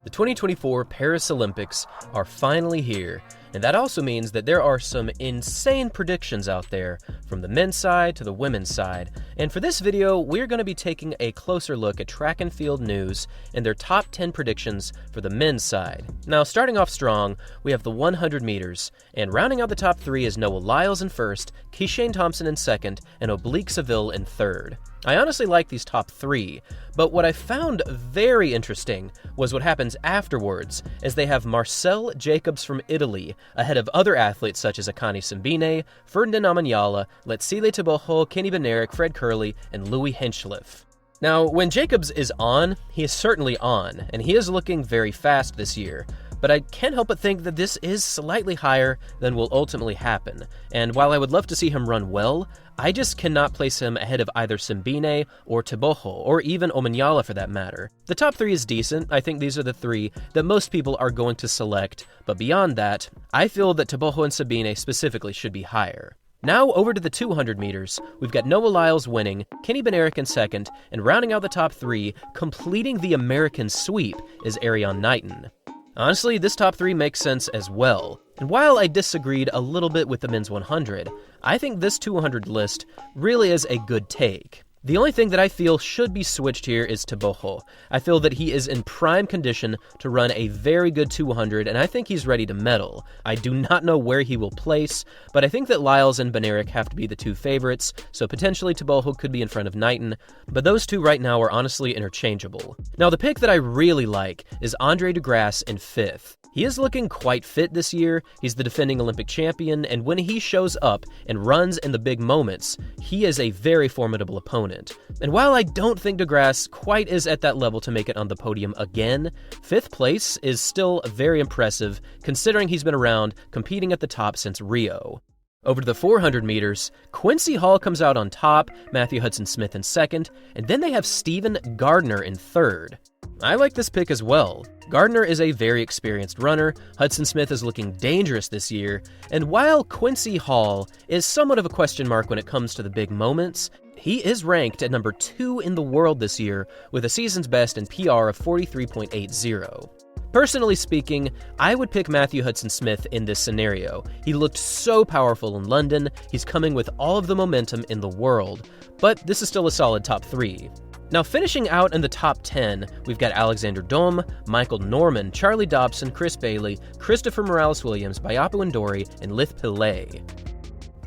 The 2024 Paris Olympics are finally here, and that also means that there are some insane predictions out there, from the men's side to the women's side. And for this video, we're going to be taking a closer look at track and field news and their top 10 predictions for the men's side. Now, starting off strong, we have the 100 meters, and rounding out the top 3 is Noah Lyles in first, Keshane Thompson in second, and Oblique Seville in third. I honestly like these top 3, but what I found very interesting was what happens afterwards, as they have Marcel Jacobs from Italy ahead of other athletes such as Akani Simbine, Ferdinand Amanyala, Letsile Teboho, Kenny Bednarek, Fred Kerley, and Louis Hinchliffe. Now, when Jacobs is on, he is certainly on, and he is looking very fast this year. But I can't help but think that this is slightly higher than will ultimately happen, and while I would love to see him run well, I just cannot place him ahead of either Simbine or Teboho, or even Amanyala for that matter. The top 3 is decent. I think these are the 3 that most people are going to select, but beyond that, I feel that Teboho and Simbine specifically should be higher. Now over to the 200 meters, we've got Noah Lyles winning, Kenny Bednarek in second, and rounding out the top 3, completing the American sweep, is Erriyon Knighton. Honestly, this top 3 makes sense as well, and while I disagreed a little bit with the men's 100, I think this 200 list really is a good take. The only thing that I feel should be switched here is Teboho. I feel that he is in prime condition to run a very good 200, and I think he's ready to medal. I do not know where he will place, but I think that Lyles and Bednarek have to be the 2 favorites, so potentially Teboho could be in front of Knighton, but those 2 right now are honestly interchangeable. Now, the pick that I really like is Andre De Grasse in 5th. He is looking quite fit this year, he's the defending Olympic champion, and when he shows up and runs in the big moments, he is a very formidable opponent. And while I don't think De Grasse quite is at that level to make it on the podium again, 5th place is still very impressive, considering he's been around competing at the top since Rio. Over to the 400 meters, Quincy Hall comes out on top, Matthew Hudson-Smith in second, and then they have Stephen Gardner in third. I like this pick as well. Gardner is a very experienced runner, Hudson-Smith is looking dangerous this year, and while Quincy Hall is somewhat of a question mark when it comes to the big moments, he is ranked at number 2 in the world this year with a season's best in PR of 43.80. Personally speaking, I would pick Matthew Hudson-Smith in this scenario. He looked so powerful in London, he's coming with all of the momentum in the world, but this is still a solid top 3. Now, finishing out in the top 10, we've got Alexander Dome, Michael Norman, Charlie Dobson, Chris Bailey, Christopher Morales-Williams, Bayapu Ndori, and Lith Pillay.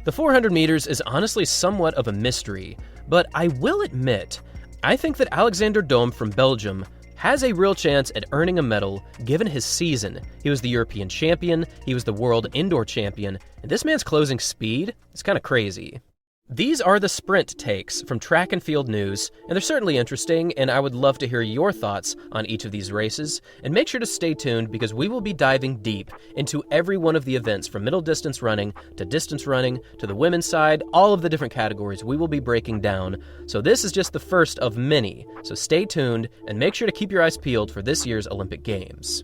The 400 meters is honestly somewhat of a mystery, but I will admit, I think that Alexander Dome from Belgium has a real chance at earning a medal given his season. He was the European champion, he was the world indoor champion, and this man's closing speed is kind of crazy. These are the sprint takes from track and field news, and they're certainly interesting, and I would love to hear your thoughts on each of these races. And make sure to stay tuned because we will be diving deep into every one of the events from middle distance running to the women's side, all of the different categories we will be breaking down. So this is just the first of many, so stay tuned and make sure to keep your eyes peeled for this year's Olympic Games.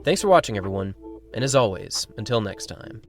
Thanks for watching, everyone, and as always, until next time.